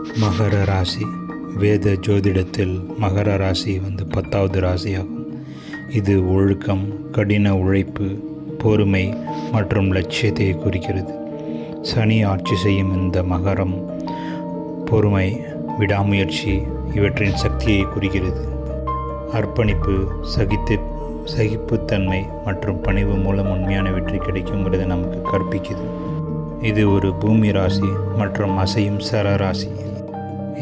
மகர ராசி வேத ஜோதிடத்தில் மகர ராசி 10வது ராசியாகும். இது ஒழுக்கம், கடின உழைப்பு, பொறுமை மற்றும் லட்சியத்தை குறிக்கிறது. சனி ஆட்சி செய்யும் இந்த மகரம் பொறுமை, விடாமுயற்சி இவற்றின் சக்தியை குறிக்கிறது. அர்ப்பணிப்பு, சகிப்புத்தன்மை மற்றும் பணிவு மூலம் உண்மையான வெற்றி கிடைக்குங்கிறத நமக்கு கற்பிக்குது. இது ஒரு பூமி ராசி மற்றும் அசையும் சரராசி.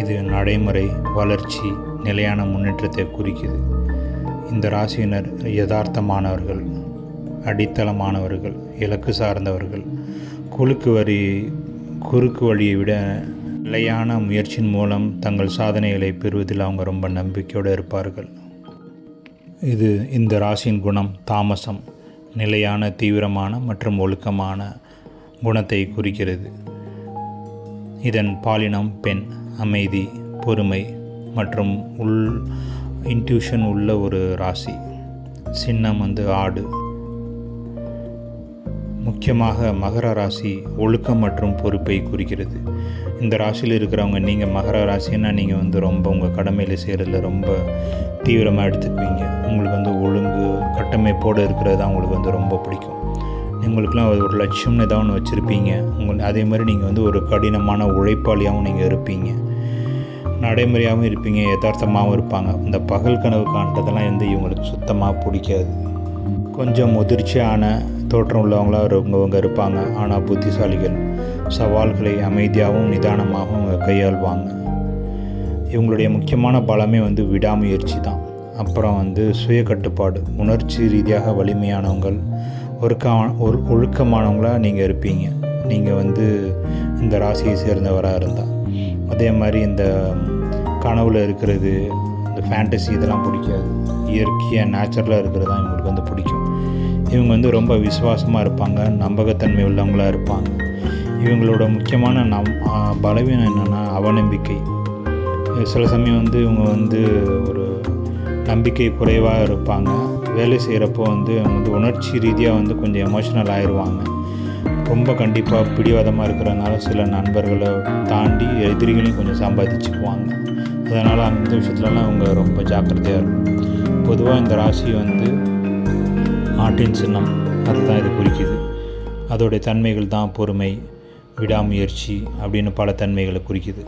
இது நடைமுறை, வளர்ச்சி, நிலையான முன்னேற்றத்தை குறிக்குது. இந்த ராசியினர் யதார்த்தமானவர்கள், அடித்தளமானவர்கள், இலக்கு சார்ந்தவர்கள். குறுக்கு வழியை விட நிலையான முயற்சியின் மூலம் தங்கள் சாதனைகளை பெறுவதில் அவங்க ரொம்ப நம்பிக்கையோடு இருப்பார்கள். இந்த ராசியின் குணம் தாமசம், நிலையான, தீவிரமான மற்றும் ஒழுக்கமான குணத்தை குறிக்கிறது. இதன் பாலினம் பெண், அமைதி, பொறுமை மற்றும் இன்ட்யூஷன் உள்ள ஒரு ராசி. சின்னம் ஆடு. முக்கியமாக மகர ராசி ஒழுக்கம் மற்றும் பொறுப்பை குறிக்கிறது. இந்த ராசியில் இருக்கிறவங்க, நீங்கள் மகர ராசின்னா நீங்கள் ரொம்ப உங்கள் கடமையில் செய்கிறதுல ரொம்ப தீவிரமாக எடுத்துக்குவீங்க. உங்களுக்கு ஒழுங்கு, கட்டமைப்போடு இருக்கிறது தான் உங்களுக்கு ரொம்ப பிடிக்கும். உங்களுக்குலாம் ஒரு லட்சியம்னு ஏதாவது ஒன்று வச்சுருப்பீங்க. அதே மாதிரி நீங்கள் ஒரு கடினமான உழைப்பாளியாகவும் நீங்கள் இருப்பீங்க. நடைமுறையாகவும் இருப்பீங்க, யதார்த்தமாகவும் இருப்பாங்க. இந்த பகல் கனவு காண்றதெல்லாம் இவங்களுக்கு சுத்தமாக பிடிக்காது. கொஞ்சம் முதிர்ச்சியான தோற்றம் உள்ளவங்களாக இவங்க இருப்பாங்க. ஆனால் புத்திசாலிகள், சவால்களை அமைதியாகவும் நிதானமாகவும் இவங்க கையாள்வாங்க. இவங்களுடைய முக்கியமான பலமே விடாமுயற்சி தான். அப்புறம் சுய கட்டுப்பாடு, உணர்ச்சி ரீதியாக வலிமையானவங்கள், ஒழுக்கமானவங்களாக நீங்கள் இருப்பீங்க. நீங்கள் இந்த ராசியை சேர்ந்தவராக இருந்தால். அதே மாதிரி இந்த கனவில் இருக்கிறது, இந்த ஃபேண்டசி இதெல்லாம் பிடிக்காது. இயற்கையாக நேச்சுரலாக இருக்கிறது தான் இவங்களுக்கு பிடிக்கும். இவங்க ரொம்ப விசுவாசமாக இருப்பாங்க, நம்பகத்தன்மை உள்ளவங்களாக இருப்பாங்க. இவங்களோட முக்கியமான பலவீனம் என்னென்னா அவநம்பிக்கை. சில சமயம் இவங்க ஒரு நம்பிக்கை குறைவாக இருப்பாங்க. வேலை செய்கிறப்போ அவங்க உணர்ச்சி ரீதியாக கொஞ்சம் எமோஷனல் ஆயிடுவாங்க. ரொம்ப கண்டிப்பாக பிடிவாதமாக இருக்கிறதுனால சில நண்பர்களை தாண்டி எதிரிகளையும் கொஞ்சம் சம்பாதிச்சுக்குவாங்க. அதனால் அந்த விஷயத்துலலாம் அவங்க ரொம்ப ஜாக்கிரதையாக இருக்கும். பொதுவாக இந்த ராசி ஆட்டின் சின்னம், அதுதான் இது குறிக்குது. அதோடைய தன்மைகள் தான் பொறுமை, விடாமுயற்சி அப்படின்னு பல தன்மைகளை குறிக்குது.